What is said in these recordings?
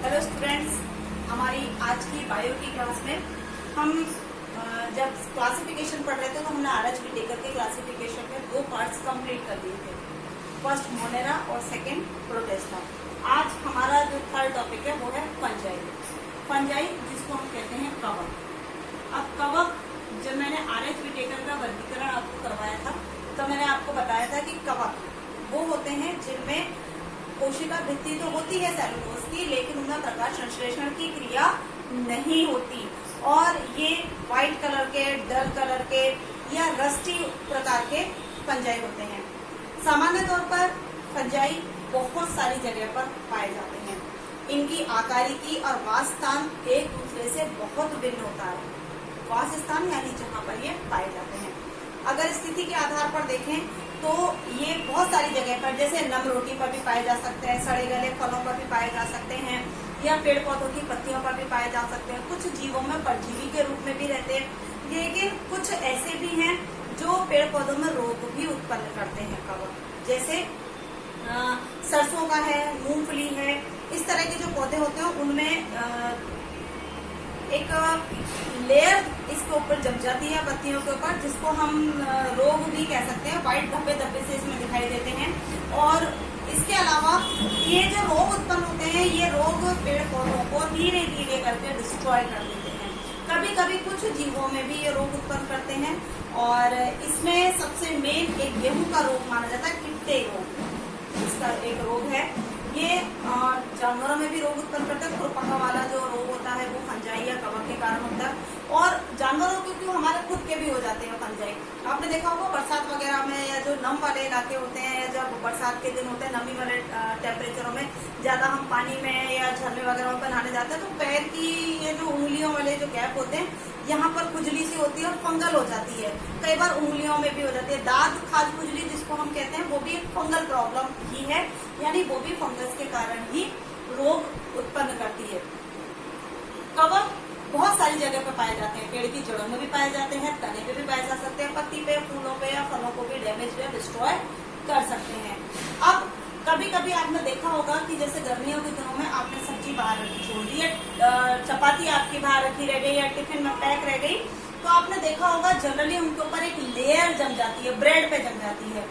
Hello students, हमारी आज की बायो की क्लास में हम जब क्लासिफिकेशन पढ़ रहे थे तो हमने आरएच विटेकर के क्लासिफिकेशन में 2 पार्ट्स कंप्लीट कर दिए थे। फर्स्ट मोनेरा और सेकंड प्रोटेस्टा। आज हमारा जो थर्ड टॉपिक है वो है फंजाई। फंजाई जिसको हम कहते हैं कवक। अब कवक, जब मैंने आरएच विटेकर का वर्गीकरण आपको करवाया था तो मैंने आपको बताया था कि कवक वो होते हैं जिनमें कोशिका भित्ति तो होती है सेलुलोज की, लेकिन उनका प्रकाश संश्लेषण की क्रिया नहीं होती और ये व्हाइट कलर के, डल कलर के या रस्टी प्रकार के फंजाई होते हैं। सामान्य तौर पर फंजाई बहुत सारी जगह पर पाए जाते हैं। इनकी आकारिकी और वास स्थान एक दूसरे से बहुत भिन्न होता है। वास स्थान यानी जहाँ पर ये पाए जाते हैं। अगर स्थिति के आधार पर देखें तो ये बहुत सारी जगह पर, जैसे नम रोटी पर भी पाए जा सकते हैं, सड़े गले फलों पर भी पाए जा सकते हैं या पेड़ पौधों की पत्तियों पर भी पाए जा सकते हैं। कुछ जीवों में परजीवी के रूप में भी रहते हैं, लेकिन कुछ ऐसे भी हैं जो पेड़ पौधों में रोग भी उत्पन्न करते हैं कवक। जैसे सरसों का है, मूंगफली है, इस तरह के जो पौधे होते हैं उनमें एक लेयर इसके ऊपर जम जाती है पत्तियों के ऊपर, जिसको हम रोग भी कह सकते हैं। व्हाइट धब्बे धब्बे से इसमें दिखाई देते हैं। और इसके अलावा ये जो रोग उत्पन्न होते हैं, ये रोग पेड़ पौधों को धीरे धीरे करके डिस्ट्रॉय कर देते हैं। कभी कभी कुछ जीवों में भी ये रोग उत्पन्न करते हैं और इसमें सबसे मेन एक गेहूं का रोग माना जाता है, किट्टे रोग। इसका एक रोग है, ये जानवरों में भी रोग उत्पन्न करता है। खुरपका वाला जो रोग होता है वो फंजाई या कवक के कारण होता है। और जानवरों के क्यों, हमारे खुद के भी हो जाते हैं फंजाई। आपने देखा होगा बरसात वगैरह में या जो नम वाले इलाके होते हैं, या जब बरसात के दिन होते हैं, नमी वाले टेम्परेचरों में ज्यादा हम पानी में या झरने वगैरह में नहाने जाते हैं तो पैर की ये जो उंगलियों वाले जो गैप होते हैं, यहाँ पर खुजली सी होती है और फंगल हो जाती है। कई बार उंगलियों में भी हो जाती है। दाद खाज खुजली जिसको हम कहते हैं, वो भी एक फंगल प्रॉब्लम ही है, यानी वो भी फंगस के कारण ही रोग उत्पन्न करती है। कवक बहुत सारी जगह पे पाए जाते हैं। पेड़ की जड़ों में भी पाए जाते हैं, तने पे भी पाए जा सकते हैं, पत्ती पे, फूलों पे या फलों को भी डैमेज या डिस्ट्रॉय कर सकते हैं। अब कभी कभी आपने देखा होगा कि जैसे गर्मियों के दिनों में आपने सब्जी बाहर रखी छोड़ दी, चपाती आपकी बाहर रखी रह गई या टिफिन में पैक रह गई, तो आपने देखा होगा जनरली उनके ऊपर एक लेयर जम जाती है, ब्रेड पे जम जाती है।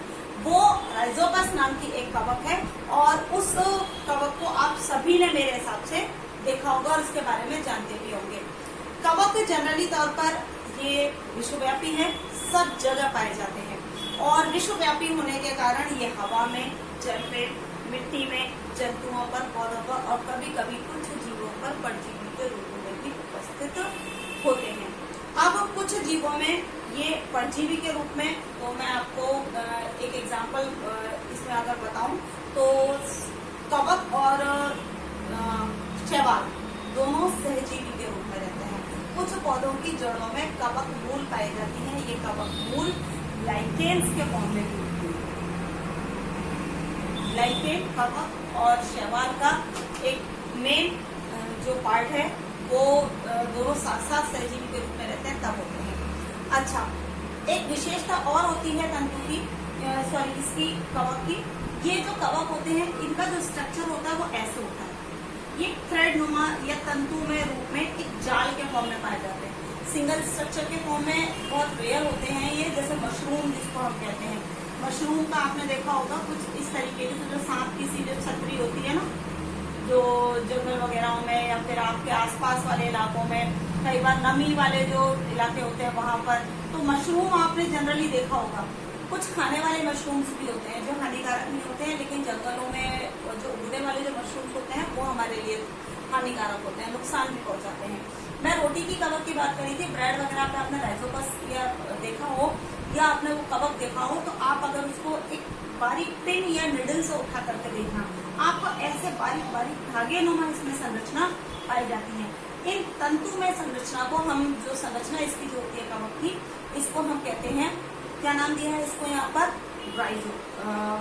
वो राइजोपस नाम की एक कवक है और उस कवक को आप सभी ने मेरे हिसाब से देखा होगा और इसके बारे में जानते भी होंगे। कवक जनरली तौर पर ये विश्वव्यापी है, सब जगह पाए जाते हैं और विश्वव्यापी होने के कारण ये हवा में, जल पे, मिट्टी में, जंतुओं पर, पौधों पर और कभी कभी कुछ जीवों पर परजीवी के रूप में भी उपस्थित होते हैं। अब कुछ जीवों में ये परजीवी के रूप में, तो मैं आपको एक एग्जांपल इसमें अगर बताऊं तो कवक और शैवाल दोनों सहजीवी के रूप में रहते हैं। कुछ पौधों की जड़ों में कवक मूल पाई जाती है। ये कवक मूल लाइकेन्स के फॉर्म में भी होती है। लाइकेन, कवक और शैवाल का एक मेन जो पार्ट है वो दोनों साथ साथ सहजीवी के रूप में रहते हैं, तब होते हैं। अच्छा, एक विशेषता और होती है तंतु की, इसकी कवक की। ये जो कवक होते हैं, इनका जो स्ट्रक्चर होता है वो ऐसे होता है। ये थ्रेड नुमा या तंतु में रूप में एक जाल के फॉर्म में पाए जाते हैं। सिंगल स्ट्रक्चर के फॉर्म में बहुत रेयर होते हैं ये, जैसे मशरूम जिसको हम कहते हैं। मशरूम का आपने देखा होगा कुछ इस तरीके से, जो सांप की सी जो छतरी होती है ना, जो जंगल वगैरह में या फिर आपके आसपास वाले इलाकों में, कई बार नमी वाले जो इलाके होते हैं वहां पर, तो मशरूम आपने जनरली देखा होगा। कुछ खाने वाले मशरूम्स भी होते हैं जो हानिकारक नहीं होते हैं, लेकिन जंगलों में जो उगने वाले जो मशरूम्स होते हैं वो हमारे लिए हानिकारक होते हैं, नुकसान भी पहुंचाते हैं। मैं रोटी की कवक की बात करी थी। ब्रेड वगैरह पे आपने राइजोपस या देखा हो या आपने वो कवक देखा हो, तो आप अगर उसको एक बारीक पिन या निडल से उठा करके देखना, आपको ऐसे बारीक बारीक धागे नुमा इसमें संरचना पाई जाती है। इन तंतु में संरचना को हम, जो संरचना इसकी जो होती है कवक की, इसको हम कहते हैं, क्या नाम दिया है इसको यहाँ पर,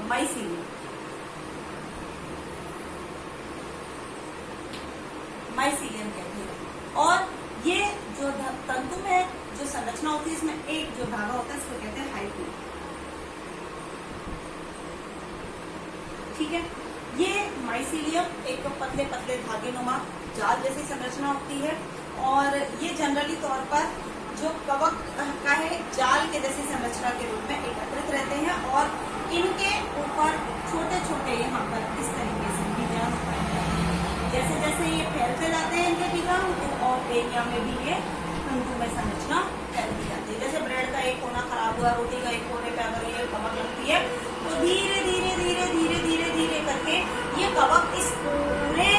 माइसीलियम। माइसीलियम कहते हैं। और ये जो तंतु में जो संरचना होती है, इसमें एक जो धागा होता है इसको कहते हैं हाइफी। ठीक है। ये माइसीलियम एक पतले पतले धागे नुमा जाल जैसी संरचना होती है और ये जनरली तौर पर जो कवक का है जाल के जैसी संरचना के रूप में एकत्रित रहते हैं और इनके ऊपर छोटे छोटे यहाँ पर इस तरीके से बीजाणु पाए जाते हैं। जैसे जैसे ये फैलते जाते हैं इनके बीजाणु तो और एरिया में भी ये तंतु में संरचना फैलती जाती है। जैसे ब्रेड का एक कोना खराब हुआ, रोटी का एक कोने पे अगर ये कवक लगती है तो धीरे धीरे धीरे धीरे धीरे धीरे करके ये कवक इस पूरे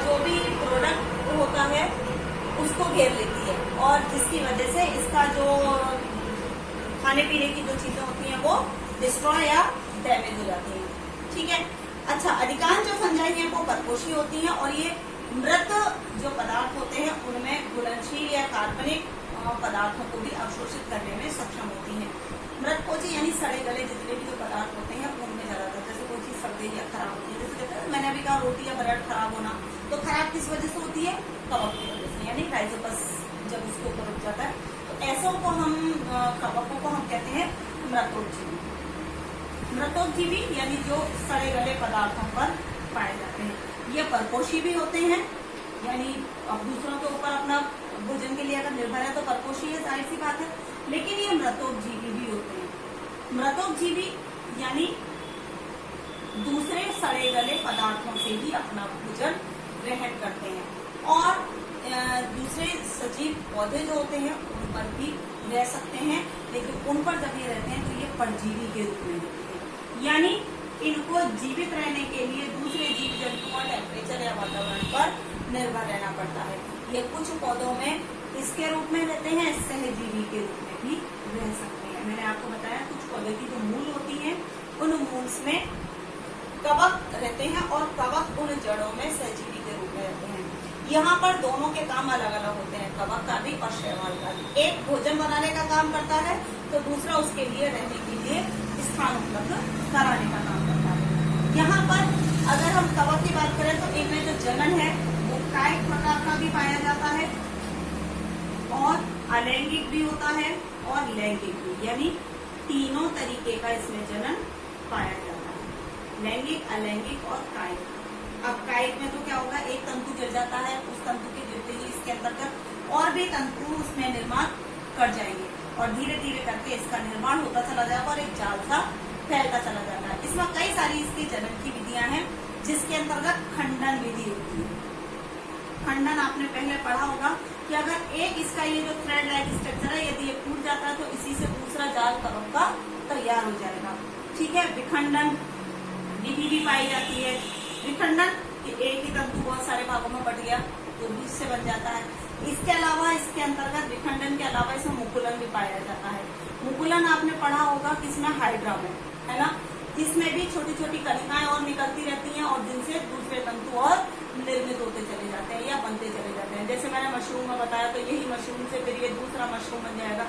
जो भी प्रोडक्ट होता है उसको घेर लेती है और जिसकी वजह से इसका जो खाने पीने की जो चीजें होती हैं वो डिस्ट्रॉय या डैमेज हो जाती हैं। ठीक है। अच्छा, अधिकांश जो फंजाई हैं वो परपोषी होती हैं और ये मृत जो पदार्थ होते हैं उनमें घुलनशील या कार्बनिक पदार्थों को भी अवशोषित करने में सक्षम होती हैं। मृतकोशी यानी सड़े गले जितने भी जो पदार्थ होते हैं उनमें ज्यादातर जैसे कोई चीज सड़ गई या खराब होती है, जैसे मैंने अभी कहा रोटी या ब्रेड खराब होना, तो खराब किस वजह से होती है? कवक की वजह से, यानी राइजोपस जब उसके ऊपर रुक जाता है तो ऐसों को हम कवकों को हम कहते हैं मृतोपजीवी। मृतोपजीवी यानी जो सड़े गले पदार्थों पर पाए जाते हैं। ये परपोषी भी होते हैं, यानी अब दूसरों के ऊपर अपना भोजन के लिए अगर निर्भर है तो परपोषी है, जाहिर सी बात है, लेकिन ये मृतोपजीवी भी होते हैं। मृतोपजीवी यानी दूसरे सड़े गले पदार्थों से ही अपना भोजन ग्रहण करते हैं और दूसरे सजीव पौधे जो होते हैं उन पर भी रह सकते हैं, लेकिन उन पर जब ये रहते हैं तो ये परजीवी के रूप में रहते हैं, यानी इनको जीवित रहने के लिए दूसरे जीव जंतुओं टेम्परेचर या वातावरण पर निर्भर रहना पड़ता है। ये कुछ पौधों में इसके रूप में रहते हैं, सहजीवी के रूप में भी रह सकते हैं। मैंने आपको बताया कुछ पौधे की जो मूल होती है उन मूल्स में कवक रहते हैं और कवक उन जड़ों में सहजीवी के रूप में रहते हैं। यहाँ पर दोनों के काम अलग अलग होते हैं, कवक का भी और शैवाल का भी। एक भोजन बनाने का काम करता है तो दूसरा उसके लिए रहने के लिए स्थान उपलब्ध कराने का काम करता है। यहाँ पर अगर हम कवक की बात करें तो इनमें जो जनन है वो कायिक प्रकार का भी पाया जाता है और अलैंगिक भी होता है और लैंगिक भी, यानी तीनों तरीके का इसमें जनन पाया जाता है, लैंगिक, अलैंगिक और कायिक। अब कायिक में तो क्या होगा, एक तंतु गिर जाता है, उस तंतु के गिरते ही इसके अंतर्गत और भी तंतु उसमें निर्माण कर जाएंगे और धीरे धीरे करके इसका निर्माण होता चला जाएगा और एक जाल सा फैलता चला जाता है। इसमें कई सारी इसकी जनन की विधियां हैं जिसके अंतर्गत खंडन विधि होती है। खंडन आपने पहले पढ़ा होगा कि अगर एक इसका ये जो थ्रेड लाइक स्ट्रक्चर है यदि ये टूट जाता है तो इसी से दूसरा जाल कवक का तैयार हो जाएगा। ठीक है। विखंडन विधि भी पाई जाती है। विखंडन एक ही तंतु बहुत सारे भागों में बट गया तो इससे बन जाता है। इसके अलावा इसके अंतर्गत विखंडन के अलावा इसमें मुकुलन भी पाया जाता है। मुकुलन आपने पढ़ा होगा किसमें, हाइड्रा में, है ना। इसमें भी छोटी छोटी कणिकाएं और निकलती रहती हैं और जिनसे दूसरे तंतु और निर्मित होते चले जाते हैं या बनते चले जाते हैं। जैसे मैंने मशरूम में बताया तो यही मशरूम से फिर ये दूसरा मशरूम बन जाएगा।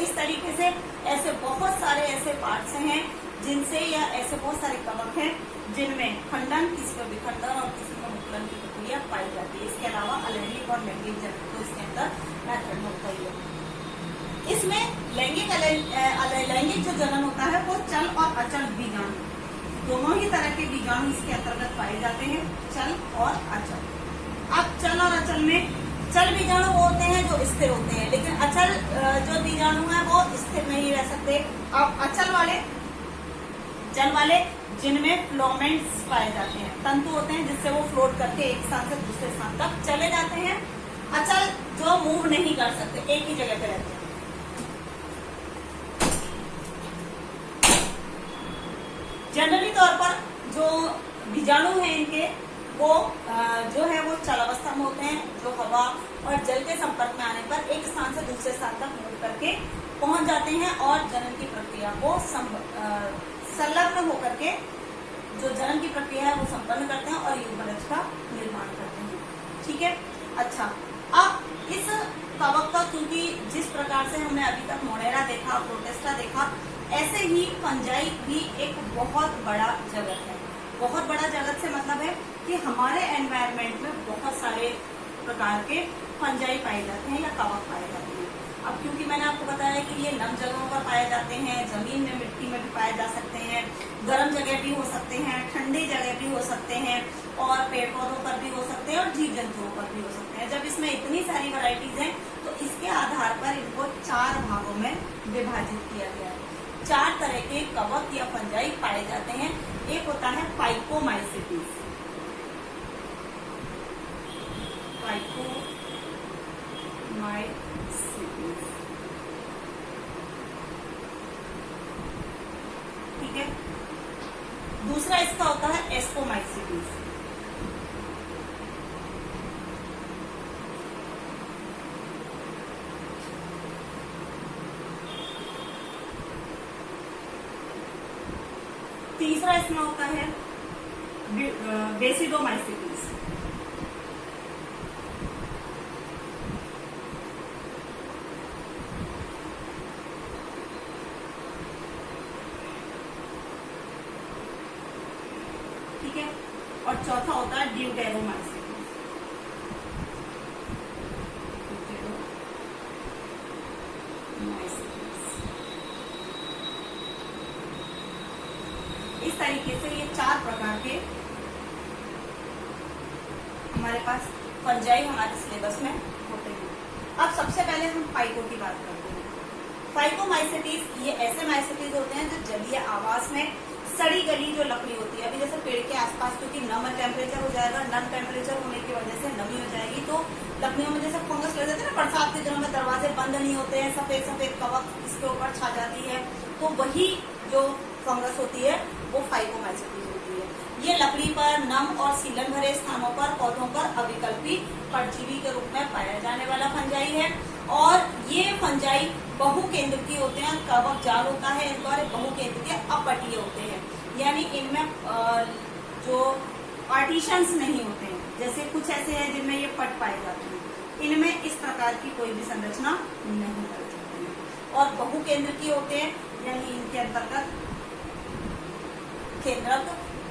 इस तरीके से ऐसे बहुत सारे ऐसे पार्ट्स हैं जिनसे या ऐसे बहुत सारे कवक हैं जिनमें खंडन, किसी में विखंडन और किसी में मुकुलन की प्रक्रिया पाई जाती है। इसके अलावा अलैंगिक और लैंगिक जनन तो इसके अंदर मेथड होता ही है। इसमें लैंगिक जो जनन होता है वो चल और अचल बीजाणु, दोनों ही तरह के बीजाणु इसके अंतर्गत पाए जाते हैं, चल और अचल। अब चल और अचल में चल बीजाणु वो होते हैं जो स्थिर होते हैं, लेकिन अचल जो बीजाणु है वो स्थिर नहीं रह सकते। अब अचल वाले, जल वाले जिनमें फ्लोमेंट्स पाए जाते हैं, तंतु होते हैं जिससे वो फ्लोट करके एक स्थान से दूसरे स्थान तक चले जाते हैं। अचल जो मूव नहीं कर सकते, एक ही जगह पे रहते हैं। जनरली तौर पर जो बीजाणु हैं इनके वो जो है वो चल अवस्था में होते हैं, जो हवा और जल के संपर्क में आने पर एक स्थान से दूसरे स्थान तक मूव करके पहुंच जाते हैं और जनन की प्रक्रिया को संलग्न होकर के जो जनन की प्रक्रिया है वो संपन्न करते हैं और युग्मनज का निर्माण करते हैं। ठीक है। अच्छा, अब इस कवक का, क्योंकि जिस प्रकार से हमने अभी तक मोनेरा देखा, प्रोटिस्टा देखा, ऐसे ही फंजाई भी एक बहुत बड़ा जगत है। बहुत बड़ा जगत से मतलब है कि हमारे एनवायरनमेंट में बहुत सारे प्रकार के फंजाई पाए जाते हैं या कवक पाए जाते हैं। अब क्योंकि मैंने आपको बताया कि ये नम जगहों पर पाए जाते हैं, जमीन में मिट्टी में भी पाए जा सकते हैं, गर्म जगह भी हो सकते हैं, ठंडी जगह भी हो सकते हैं, और पेड़ पौधों पर भी हो सकते हैं, और जीव जंतुओं पर भी हो सकते हैं। जब इसमें इतनी सारी वैरायटीज हैं तो इसके आधार पर इनको 4 भागों में विभाजित किया गया है। 4 तरह के कवक या फंजाई पाए जाते हैं। एक होता है फाइकोमाइसीटीज, ठीक है। दूसरा इसका होता है एस्कोमाइसीटीज, तीसरा इसमें होता है बेसिडोमाइसीटीज, ठीक है। और चौथा होता है ड्यूटेरोमाइसीटीज। इस तरीके से ये 4 प्रकार के हमारे पास फंजाई हमारे सिलेबस में होते हैं। अब सबसे पहले हम फाइको की बात करते हैं। फाइकोमाइसीटीज ये ऐसे माइसीटीज होते हैं जो जलीय आवास में सड़ी गली जो लकड़ी होती है, अभी जैसे पेड़ के आसपास क्योंकि नम टेम्परेचर हो जाएगा, नम टेम्परेचर होने की वजह से नमी हो जाएगी, तो लकड़ियों में जैसे फंगस लग जाते हैं ना, बरसात के दिनों में दरवाजे बंद नहीं होते हैं, सफेद सफेद कवक इसके ऊपर छा जाती है, तो वही जो फंगस होती है वो फाइकोमाइसीटीज होती है। ये लकड़ी पर, नम और सीलन भरे स्थानों पर, पौधों पर अविकल्पी परजीवी के रूप में पाया जाने वाला फंजाई है। और ये फंजाई बहुकेंद्रकीय होते हैं, कवक जाल होता है इनका, बहुकेंद्रकीय अपटीय होते हैं, यानी इनमें जो पार्टीशंस नहीं होते हैं। जैसे कुछ ऐसे हैं जिनमें ये पट पाए जाते हैं, इनमें इस प्रकार की कोई भी संरचना नहीं पाई जाती है। और बहुकेंद्रकीय होते हैं, यानी इनके अंतर्गत केंद्रक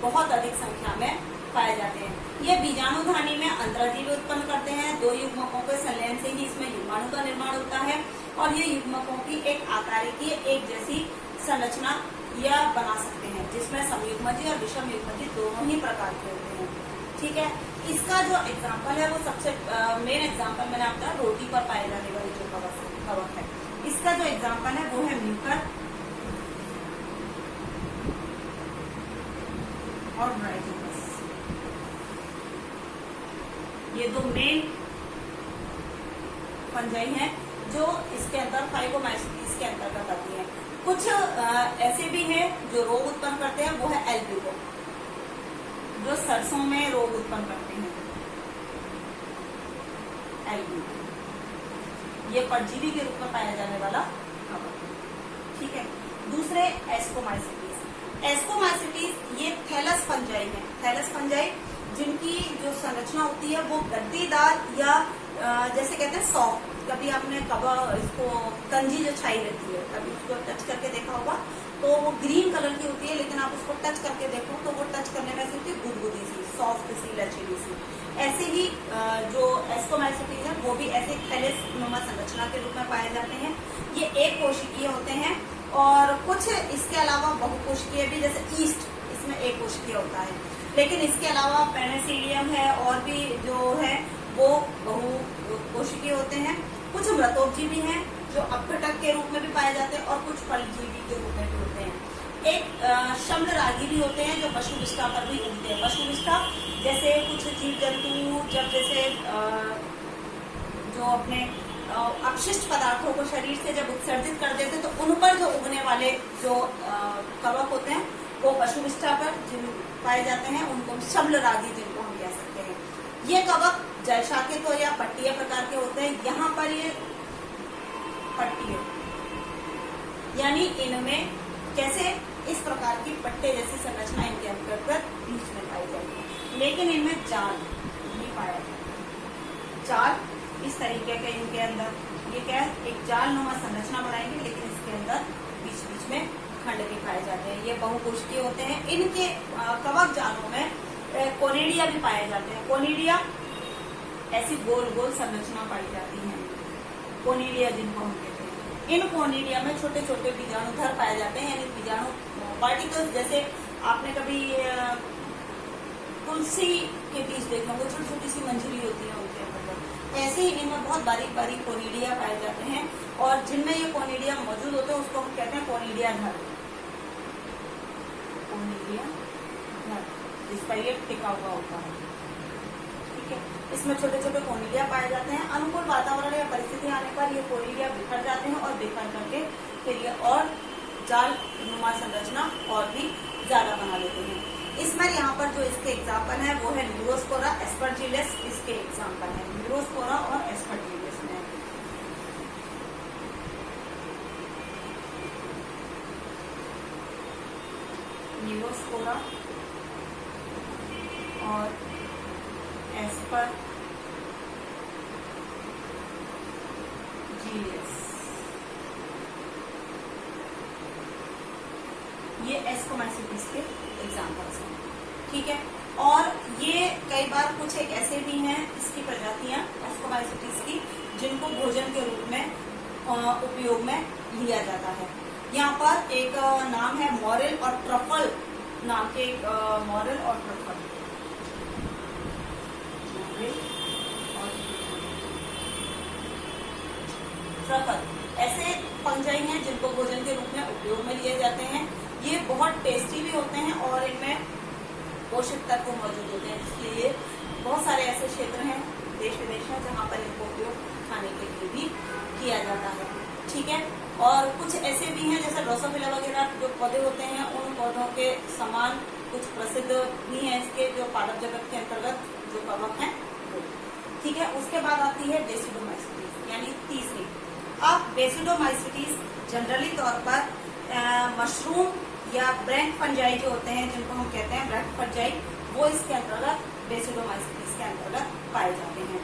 बहुत अधिक संख्या में पाए जाते हैं। ये बीजाणुधानी में अंतराजीवी उत्पन्न करते हैं। 2 युग्मकों के संलयन से ही इसमें युग्माणु का निर्माण होता है, और ये युग्मकों की एक आकारिकीय एक जैसी संरचना या बना सकते हैं, जिसमें समयुग्मजी और विषम युग्मजी दोनों ही प्रकार के होते हैं, ठीक है। इसका जो एग्जाम्पल है वो सबसे मेन एग्जाम्पल मैंने आपका रोटी पर पाए जाने वाली जो कवक है, इसका जो एग्जाम्पल है वो है म्यूकर और ब्राइटिकस। ये 2 मेन फंजाई हैं जो इसके अंदर फाइकोमाइसीटीज के अंतर्गत आती है। कुछ ऐसे भी हैं जो रोग उत्पन्न करते हैं, वो है एल्ब्यूको, जो सरसों में रोग उत्पन्न करते हैं, एल्ब्यूको। ये परजीवी के रूप में पाया जाने वाला कवक, ठीक है। दूसरे एस्कोमाइसीटीज। एस्कोमाइसीटीज ये थैलस फंजाई है। थैलस फंजाई जिनकी जो संरचना होती है वो गद्दीदार या जैसे कहते हैं सॉफ्ट। कभी आपने इसको कंजी जो छाई रहती है, कभी उसको टच करके देखा होगा, तो वो ग्रीन कलर की होती है, लेकिन आप उसको टच करके देखो तो वो टच करने में ऐसी गुदगुदी सी, सॉफ्ट सी, लचीली सी। ऐसे ही जो एस्कोमाइसीटीज है वो भी ऐसे थैलस नुमा संरचना के रूप में पाए जाते हैं। ये एक कोशिकीय होते हैं, और कुछ इसके अलावा बहुकोशिकीय भी, जैसे ईस्ट इसमें एक कोशिकीय होता है, लेकिन इसके अलावा पेनिसिलियम है और भी जो है वो बहुकोशिकीय होते हैं। कुछ मृतोपजीवी हैं जो अपघटक के रूप में भी पाए जाते हैं, और कुछ फलजीवी के रूप में भी होते हैं। एक शम्लरागी भी होते हैं जो पशुविष्ठा पर भी उगते हैं। पशुविष्ठा जैसे कुछ जीव जंतु जब जैसे जो अपने अपशिष्ट पदार्थों को शरीर से जब उत्सर्जित कर देते हैं, तो उन पर जो उगने वाले जो कवक होते हैं वो पशुविष्ठा पर पाए जाते हैं, उनको शम्लरागी जिनको हम कह सकते हैं। ये कवक जलशाखित तो या पट्टीय प्रकार के होते हैं। यहाँ पर ये पट्टीय, यानी इनमें कैसे इस प्रकार की पट्टे जैसी संरचना इनके अंतर्गत बीच में पाई जाती है, लेकिन इनमें जाल नहीं पाया जाता। जाल इस तरीके के इनके अंदर, ये क्या है, एक जाल नुमा संरचना बनाएंगे, लेकिन इसके अंदर बीच बीच में खंड भी पाए जाते हैं। ये बहुकोशिकीय होते हैं। इनके कवक जालों में कोनिडिया भी पाए जाते हैं। कोनिडिया ऐसी गोल गोल संरचना पाई जाती है, कोनिडिया जिनको हम कहते हैं। इन कोनिडिया में छोटे छोटे बीजाणुधर पाए जाते हैं, यानी बीजाणु पार्टिकल्स। जैसे आपने कभी तुलसी के बीज देखे होंगे, छोटी छोटी सी मंजरी होती है उनके अंदर, ऐसे ही इनमें बहुत बारीक बारीक कोनिडिया पाए जाते हैं, और जिनमें ये कोनिडिया मौजूद होते हैं उसको हम कहते हैं कोनिडिया घर। कोनिडिया घर, जिस पर ये टिका हुआ होता है, ठीक है। इसमें छोटे छोटे कोनिडिया पाए जाते हैं। अनुकूल वातावरण या परिस्थिति आने पर ये कोनिडिया बिखर जाते हैं, और बिखर करके फिर ये और जाल नुमा संरचना और भी ज्यादा बना लेते हैं। इसमें यहाँ पर जो इसके एग्जाम्पल है वो है न्यूरोस्पोरा, एस्परजिलस, इसके एग्जाम्पल है न्यूरोस्पोरा और एस्परजिलस में। न्यूरोस्पोरा और एस्परजिलस, ये एस्कोमाइसिटिस के एग्जाम्पल्स हैं, ठीक है। और ये कई बार कुछ एक ऐसे भी हैं इसकी प्रजातियां एस्कोमाइसिटिस की जिनको भोजन के रूप में उपयोग में लिया जाता है। यहाँ पर एक नाम है मॉरेल और ट्रफल नाम के, एक मॉरेल और ट्रफल, ट्रफल ऐसे फंजाई हैं जिनको भोजन के रूप में उपयोग में लिए जाते हैं। ये बहुत टेस्टी भी होते हैं और इनमें पोषक तत्व मौजूद होते हैं, इसलिए बहुत सारे ऐसे क्षेत्र हैं देश विदेश में जहाँ पर इनको उपयोग खाने के लिए भी किया जाता है, ठीक है। और कुछ ऐसे भी हैं जैसे ड्रोसोफिला वगैरह जो पौधे होते हैं, उन पौधों के समान कुछ प्रसिद्ध भी हैं इसके, जो पादप जगत के अंतर्गत जो कवक हैं वो, ठीक है। उसके बाद आती है बेसिडोमाइसिटीज, यानी तीसरी। अब बेसिडोमाइसिटीज जनरली तौर पर मशरूम या ब्रैंक फंजाई जो होते हैं, जिनको हम कहते हैं ब्रैंक फंजाई, वो इसके अंतर्गत बेसिडोमाइसिटीज के अंतर्गत पाए जाते हैं।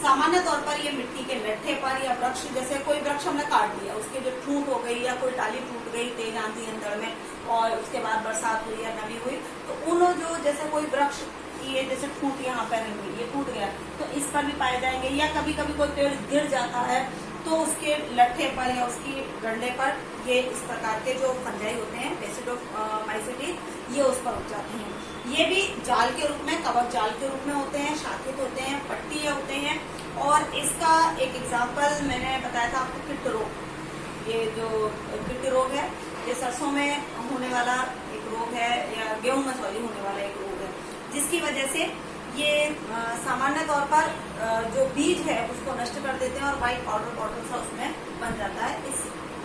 सामान्य तौर पर ये मिट्टी के लट्ठे पर या वृक्ष, जैसे कोई वृक्ष हमने काट दिया, उसके जो ठूंठ हो गई या कोई डाली टूट गई तेज आंधी अंदर में, और उसके बाद बरसात हुई या नमी हुई, तो उन जो जैसे कोई वृक्ष ये जैसे ठूंठ यहाँ पर हुई, ये टूट गया, तो इस पर भी पाए जाएंगे। या कभी कभी कोई पेड़ गिर जाता है तो उसके लट्ठे पर या उसकी डंडे पर ये इस प्रकार के जो फंजाई होते हैं बेसिडोमाइसिटीज, ये उस पर उग जाते हैं। ये भी जाल के रूप में, कवक जाल के रूप में होते हैं, शाखित होते हैं, पट्टीय होते हैं। और इसका एक एग्जाम्पल मैंने बताया था आपको, किट रोग। ये जो किट रोग है, ये सरसों में होने वाला एक रोग है, या गेहूं में सॉरी होने वाला एक रोग है, जिसकी वजह से ये सामान्य तौर पर जो बीज है उसको नष्ट कर देते हैं और व्हाइट पाउडर पाउडर सा उसमें बन जाता है इस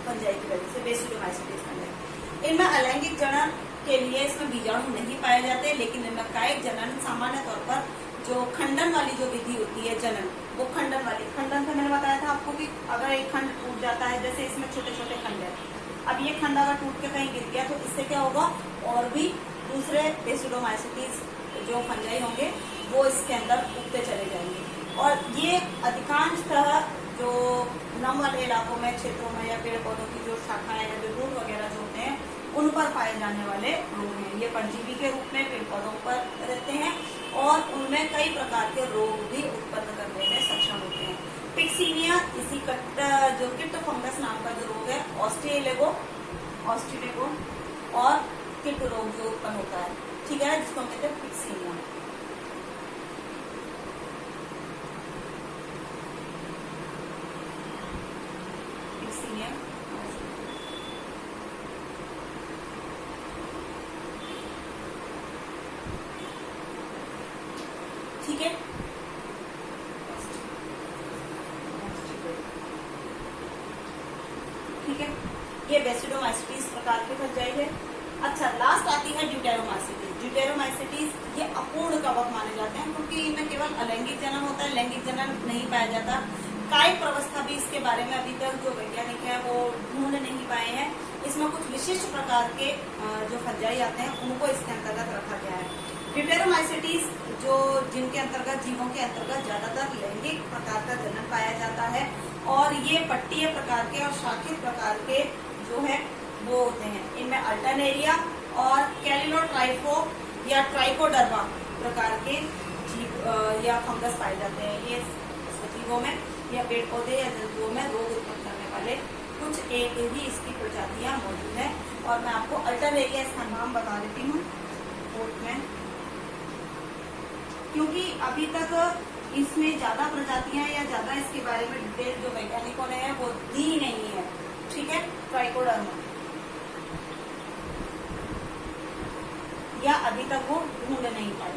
फंजाई की वजह से, बेसिडोमाइसिटीज फंजाई। इनमें अलैंगिक जनन के लिए इसमें बीजाणु नहीं पाए जाते, लेकिन इनमें कायिक जनन, सामान्य तौर पर जो खंडन वाली जो विधि होती है जनन, वो खंडन वाली, खंडन से मैंने बताया था आपको कि अगर एक खंड टूट जाता है, जैसे इसमें छोटे छोटे खंड है, अब ये खंड अगर टूट के कहीं गिर गया तो इससे क्या होगा, और भी दूसरे बेसिडोमाइसिटीज जो फंजाई होंगे वो इसके अंदर उगते चले जाएंगे। और ये अधिकांशतः जो नम वाले इलाकों में, क्षेत्रों में, या पेड़ पौधों की जो शाखाएं या जो रूट वगैरह जो होते हैं उन पर पाए जाने वाले रोग हैं। ये परजीवी के रूप में पेड़ पौधों पर रहते हैं और उनमें कई प्रकार के रोग भी उत्पन्न करने में सक्षम होते हैं। पिक्सीनिया, इसी जो किट फंगस नाम का जो रोग है, ऑस्ट्रेलेगो और किट रोग जो उत्पन्न होता है, ठीक है, जिसको हम कहते हैं पिक्सीनिया। ठीक है, ठीक है, ये बेसिडोमाइसिटीज प्रकार के फंजाई है। अच्छा, लास्ट आती है ड्यूटेरोमाइसिटीज। ड्यूटेरोमाइसिटीज ये अपूर्ण कवक माने जाते हैं क्योंकि इनमें केवल अलैंगिक जनन होता है, लैंगिक जनन नहीं पाया जाता। कायिक अवस्था भी इसके बारे में अभी तक जो वैज्ञानिक है वो ढूंढ नहीं पाए हैं। इसमें कुछ विशिष्ट प्रकार के जो फंजाई आते हैं उनको इसके अंतर्गत रखा गया है। ड्यूटेरोमाइसिटीज जो जिनके अंतर्गत, जीवों के अंतर्गत ज्यादातर लैंगिक प्रकार का जनन पाया जाता है और ये पट्टीय प्रकार के और शाखित प्रकार के जो है वो होते हैं। इनमें अल्टरनेरिया और कैलिनोट्राइफो या ट्राइकोडर्मा प्रकार के जीव या फंगस पाए जाते हैं ये सजीवों में। या पेड़ पौधे या जंतुओं में रोग उत्पन्न करने वाले कुछ एक ही इसकी प्रजातियां मौजूद है। और मैं आपको अल्टरवेरिया इसका नाम बता देती हूँ कोर्ट में, क्योंकि अभी तक इसमें ज्यादा प्रजातियां या ज्यादा इसके बारे में डिटेल जो वैज्ञानिकों ने है वो दी नहीं है। ठीक है, ट्राइकोडर्मा या अभी तक वो ढूंढ नहीं पाए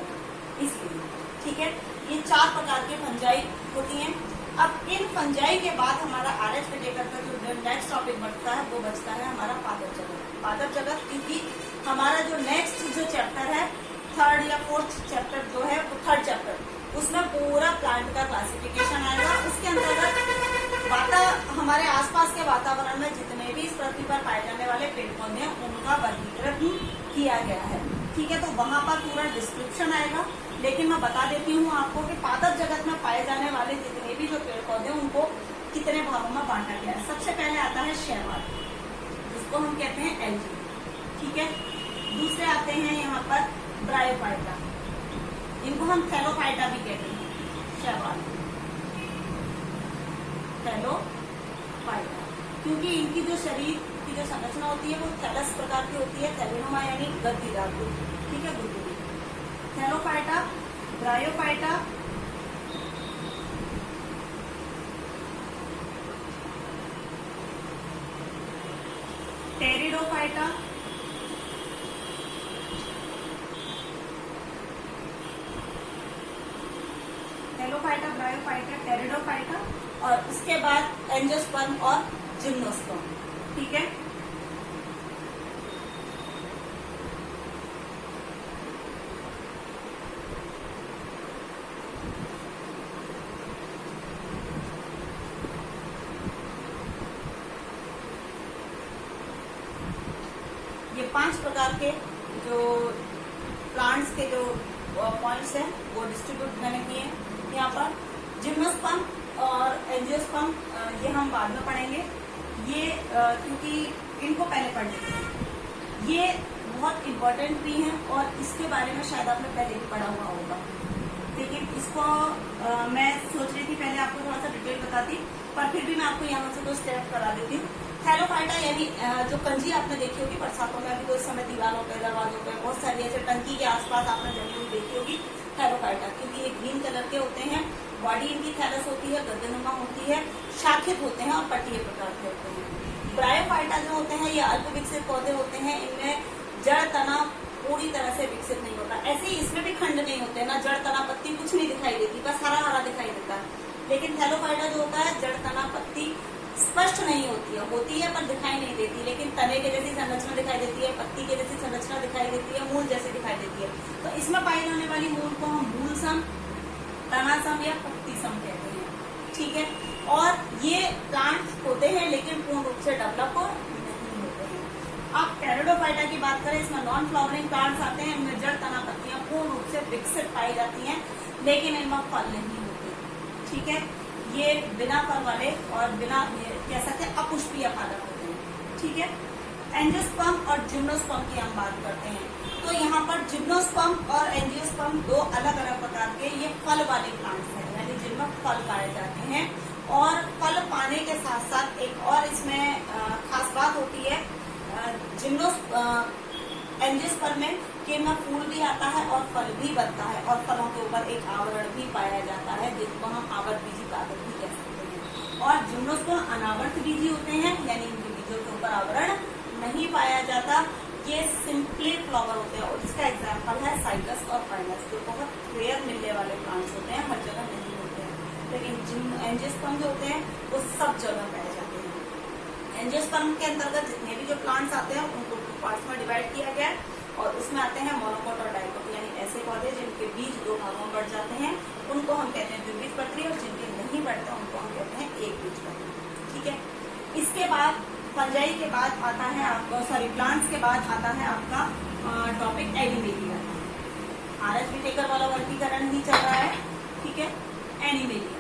इसलिए। ठीक है, ये 4 प्रकार के फंजाई होती हैं। अब इन फंजाई के बाद हमारा आरएच विटेकर का जो नेक्स्ट टॉपिक बचता है वो बचता है हमारा पादप जगत। पादप जगत क्योंकि हमारा जो नेक्स्ट जो चैप्टर है 3rd या 4th चैप्टर जो है वो 3rd चैप्टर, उसमें पूरा प्लांट का क्लासिफिकेशन आएगा। उसके अंतर्गत हमारे आसपास के वातावरण में जितने भी इस पृथ्वी पर पाए जाने वाले पेड़ पौधे हैं उनका वर्गीकरण किया गया है। ठीक है, तो वहां पर पूरा डिस्क्रिप्शन आएगा। लेकिन मैं बता देती हूँ आपको कि पादप जगत में पाए जाने वाले जितने भी जो पेड़ पौधे हैं उनको कितने भागों में बांटा गया है। सबसे पहले आता है शैवाल, जिसको हम कहते हैं एल्गी। ठीक है, दूसरे आते हैं यहाँ पर ब्रायोफाइटा, इनको हम थैलोफाइटा भी कहते हैं। शैवाल थैलोफाइटा, क्योंकि इनकी जो शरीर की जो संरचना होती है वो थैलस प्रकार की होती है। थैलेनुमा यानी गद्दीदार। ठीक है, गुदगुदी। Thallophyta, bryophyta, pteridophyta, Thallophyta, bryophyta, pteridophyta और उसके बाद एंजियोस्पर्म और जिम्नोस्पर्म। ठीक है, ये 5 प्रकार के जो प्लांट्स के जो पॉइंट्स हैं वो डिस्ट्रीब्यूट मैंने किए हैं यहाँ पर। जिम्नोस्पर्म और एंजियोस्पर्म ये हम बाद में पढ़ेंगे, ये क्योंकि इनको पहले पढ़ लेते हैं। ये बहुत इम्पोर्टेंट भी हैं और इसके बारे में शायद आपने पहले भी पढ़ा हुआ होगा, लेकिन इसको मैं सोच रही थी पहले आपको थोड़ा सा डिटेल बताती, पर फिर भी मैं आपको यहाँ से 2 स्टेप करा देती हूँ। थैलोफाइटा यानी जो कंजी आपने देखी होगी बरसातों में, अभी तो इस समय दीवारों पे, दरवाजों पे बहुत सारी ऐसे टंकी के आसपास आपने जमी हुई देखी होगी थैलोफाइटा, क्योंकि ये ग्रीन कलर के होते हैं। बॉडी इनकी थैलस होती है, गद्देनुमा होती है, शाखित होते हैं और पट्टीय प्रकार के होते हैं। ब्रायोफाइटा जो होते हैं ये अल्प विकसित पौधे होते हैं, इनमें जड़ तना पूरी तरह से विकसित नहीं होता। ऐसे ही इसमें भी खंड नहीं होते ना, जड़ तना पत्ती कुछ नहीं दिखाई देती, बस हरा हरा दिखाई देता है। लेकिन थैलोफाइटा जो होता है जड़ तना पत्ती स्पष्ट नहीं होती है पर दिखाई नहीं देती, लेकिन तने के जैसी संरचना दिखाई देती है, पत्ती के जैसी संरचना दिखाई देती है, मूल जैसी दिखाई देती है। तो इसमें पाई जाने वाली मूल को हम मूल सम, तना सम या पत्ती सम कहते हैं। ठीक है, और ये प्लांट्स होते हैं लेकिन पूर्ण रूप से डेवलप नहीं होते हैं। अब टेरिडोफाइटा की बात करें, इसमें नॉन फ्लावरिंग प्लांट्स आते हैं, इनमें जड़ तना पत्तियां पूर्ण रूप से विकसित पाई जाती हैं, लेकिन इनमें फल नहीं होते। ठीक है, ये बिना फल वाले और बिना कह सकते हैं अपुष्पीय पादप होते हैं। ठीक है, एंजियोस्पर्म और जिम्नोस्पर्म की हम बात करते हैं, तो यहाँ पर जिम्नोस्पर्म और एंजियोस्पर्म 2 अलग अलग प्रकार के ये फल वाले प्लांट्स हैं, यानी जिनमें फल पाए जाते हैं। और फल पाने के साथ साथ एक और इसमें खास बात होती है एंजियोस्पर्म में कि इनमें फूल भी आता है और फल भी बनता है, और फलों के ऊपर एक आवरण भी पाया जाता है जिसको हम आवर्त बीजी पादप भी कह सकते हैं। और जिम्नोस्पर्म अनावर्त बीजी होते हैं, यानी इनके बीजों के ऊपर आवरण नहीं पाया जाता, ये सिंपली फ्लावर होते हैं। और इसका एग्जाम्पल है साइकस और फाइनस, जो बहुत रेयर मिलने वाले प्लांट्स होते हैं, हर जगह नहीं होते हैं। लेकिन एंजियोस्पर्म जो होते हैं वो सब जगह पाए जाते हैं। एंजियोस्पर्म के अंतर्गत जितने भी जो प्लांट्स आते हैं उनको 2 पार्ट्स में डिवाइड किया गया है, और उसमें आते हैं मोनोकोट और डाइकोट, यानी ऐसे पौधे जिनके बीज 2 भागों में बढ़ जाते हैं उनको हम कहते हैं द्विबीजपत्री, और जिनके नहीं बढ़ते उनको हम कहते हैं एकबीजपत्री। ठीक है, इसके बाद फंजाई के बाद आता है आपका प्लांट्स के बाद आता है आपका टॉपिक एनिमेलिया। आरएच विटेकर वाला वर्गीकरण ही चल रहा है। ठीक है, एनिमेलिया।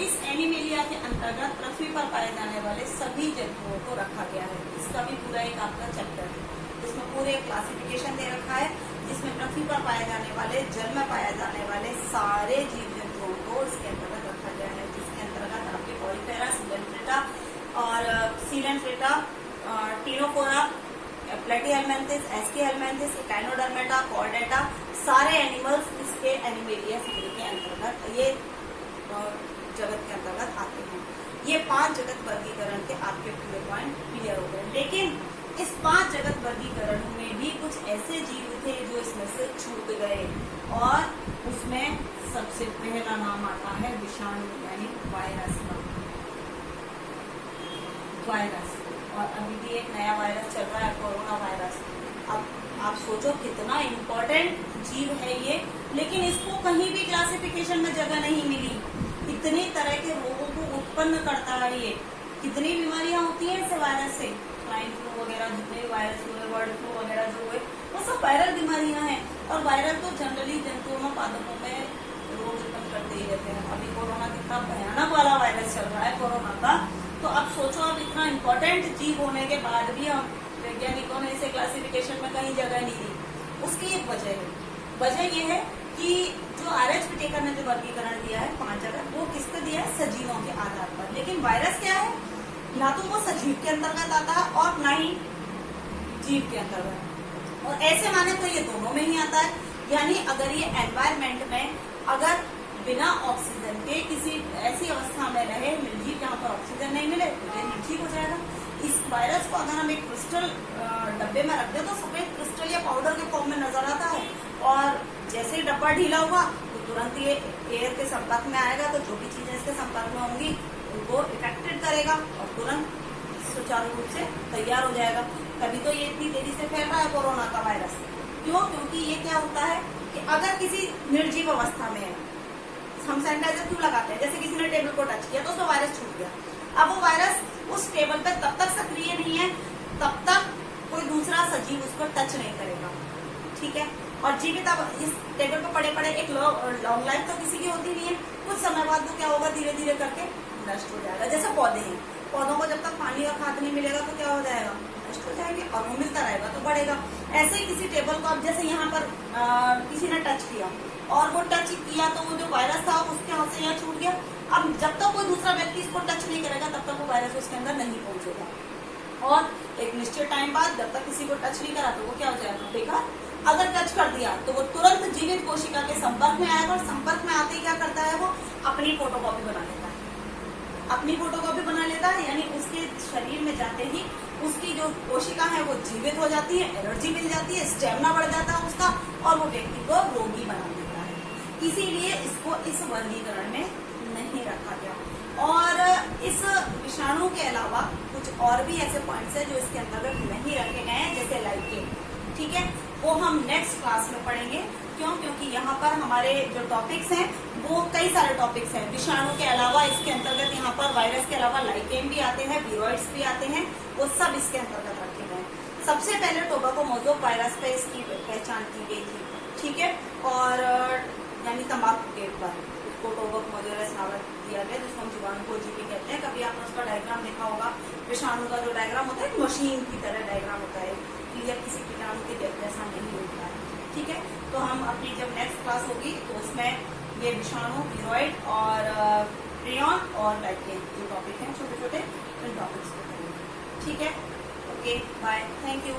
इस एनिमेलिया के अंतर्गत पृथ्वी पर पाए जाने वाले सभी जंतुओं को रखा गया है। इसका भी पूरा एक आपका चैप्टर है जिसमें पूरे क्लासिफिकेशन दे रखा है। इसमें पृथ्वी पर पाए जाने वाले, जल में पाए जाने वाले सारे जीव जंतुओं को इसके अंतर्गत रखा गया है, जिसके अंतर्गत आपके पॉलीफेरा, सिलेंट्रेटा और सीलेंट्रेटा, टीनोफोरा, प्लेटीहेल्मिन्थिस, एस्कीहेल्मिन्थिस, इकाइनोडर्मेटा, कॉर्डेटा, सारे एनिमल्स इसके एनिमेलिया फैमिली के अंतर्गत, ये जगत के अंतर्गत आते हैं। ये 5 जगत वर्गीकरण के आपके पूरे पॉइंट क्लियर हो गए। लेकिन इस 5 जगत वर्गीकरण में भी कुछ ऐसे जीव थे जो इसमें से छूट गए, और उसमें सबसे पहला नाम आता है विषाणु यानी वायरस का। वायरस, और अभी भी एक नया वायरस चल रहा है, कोरोना वायरस। अब आप सोचो कितना इम्पोर्टेंट जीव है ये, लेकिन इसको कहीं भी क्लासिफिकेशन में जगह नहीं मिली। इतनी तरह के रोगों को उत्पन्न करता है ये, कितनी बीमारियां होती हैं इससे, वायरस से। स्वाइन फ्लू वगैरह, जितने भी वायरस हुए, बर्ड फ्लू वगैरह जो हुए, वो सब वायरल बीमारियां हैं। और वायरल तो जनरली जंतुओं में, पादपों में रोग उत्पन्न करते ही रहते हैं। अभी कोरोना कितना भयानक वाला वायरस चल रहा है कोरोना का, तो अब सोचो, अब इतना इम्पोर्टेंट जीव होने के बाद भी हम वैज्ञानिकों ने इसे क्लासिफिकेशन में कहीं जगह नहीं दी। उसकी एक वजह है, वजह यह है कि जो आरएच विटेकर ने जो वर्गीकरण दिया है 5 जगह, वो किसका दिया है, सजीवों के आधार पर। लेकिन वायरस क्या है, ना तो वो सजीव के अंतर्गत आता है और ना ही जीव के अंतर्गत, और ऐसे माने तो ये दोनों में ही आता है। यानी अगर ये एनवायरमेंट में अगर बिना ऑक्सीजन के किसी ऐसी अवस्था में रहे, निर्जीव, जहाँ पर ऑक्सीजन नहीं मिले, तो ये निर्जीव हो जाएगा। इस वायरस को अगर हम एक क्रिस्टल डब्बे में रख दे तो सफेद क्रिस्टल या पाउडर के फॉर्म में नजर आता है, और जैसे ही डब्बा ढीला हुआ तो तुरंत ये एयर के संपर्क में आएगा, तो जो भी चीजें इसके संपर्क में होंगी उनको इफेक्टेड करेगा और तुरंत सुचारू रूप से तैयार हो जाएगा। तभी तो ये इतनी तेजी से फैल रहा है कोरोना का वायरस। क्यों? क्योंकि ये क्या होता है कि अगर किसी निर्जीव अवस्था में है, हम सैनिटाइजर क्यों लगाते हैं, जैसे किसी ने टेबल को टच किया तो उसमें वायरस छूट गया। अब वो वायरस उस टेबल पे तब तक सक्रिय नहीं है, तब तक कोई दूसरा सजीव उसको टच नहीं करेगा, ठीक है। और जीवित अब इस टेबल पे पड़े पड़े एक लॉन्ग लाइफ तो किसी की होती नहीं है, कुछ समय बाद वो क्या होगा, धीरे धीरे करके नष्ट हो जाएगा। जैसे पौधे हैं, पौधों को जब तक पानी और खाद नहीं मिलेगा तो क्या हो जाएगा, नष्ट हो जाएंगे, और वो मिलता रहेगा तो बढ़ेगा। ऐसे ही किसी टेबल को अब जैसे यहाँ पर किसी ने टच किया और वो टच किया तो वो जो वायरस था उसके हाथ से यहाँ छूट गया। अब जब तक कोई दूसरा व्यक्ति इसको टच नहीं करेगा तब तक वो वायरस उसके अंदर नहीं पहुंचेगा, और एक निश्चित टाइम बाद जब तक किसी को टच नहीं करा तो वो क्या हो जाएगा, बेकार। अगर टच कर दिया तो वो तुरंत जीवित कोशिका के संपर्क में आएगा, और संपर्क में आते ही क्या करता है, वो अपनी फोटोकॉपी बना लेता है। अपनी फोटोकॉपी बना लेता है यानी उसके शरीर में जाते ही उसकी जो कोशिका है वो जीवित हो जाती है, एनर्जी मिल जाती है, स्टेमिना बढ़ जाता है उसका, और वो व्यक्ति को रोगी बना देता है। इसीलिए इसको इस वर्गीकरण में नहीं रखा गया। और इस विषाणु के अलावा कुछ और भी ऐसे पॉइंट्स हैं जो इसके अंतर्गत नहीं रखे गए हैं, जैसे लाइकेन, ठीक है, वो हम नेक्स्ट क्लास में पढ़ेंगे। क्यों? क्योंकि यहाँ पर हमारे जो टॉपिक्स हैं वो कई सारे टॉपिक्स हैं। विषाणु के अलावा इसके अंतर्गत यहाँ पर वायरस के अलावा लाइकेन भी आते हैं, वीरोइड्स भी आते हैं, वो सब इसके अंतर्गत रखे गए हैं। सबसे पहले टोबैको मोज़ोक वायरस पे इसकी पहचान की गई थी, ठीक है, और यानी तंबाकू के ऊपर उसको टोबैको मोज़ोरस नाम दिया गया, जिसको हम जीवाणु खोजी भी कहते हैं। कभी आपने उसका डायग्राम देखा होगा, विषाणु का जो डायग्राम होता है मशीन की तरह डायग्राम होता है, क्लियर किसी कीटाणु के जैसा नहीं होता है, ठीक है। तो हम अपनी जब नेक्स्ट क्लास होगी तो उसमें ये विषाणु, वीरोइड और प्रियॉन और लाइकेन जो टॉपिक हैं छोटे छोटे, इन टॉपिक्स को करेंगे, ठीक है। Okay, bye, thank you.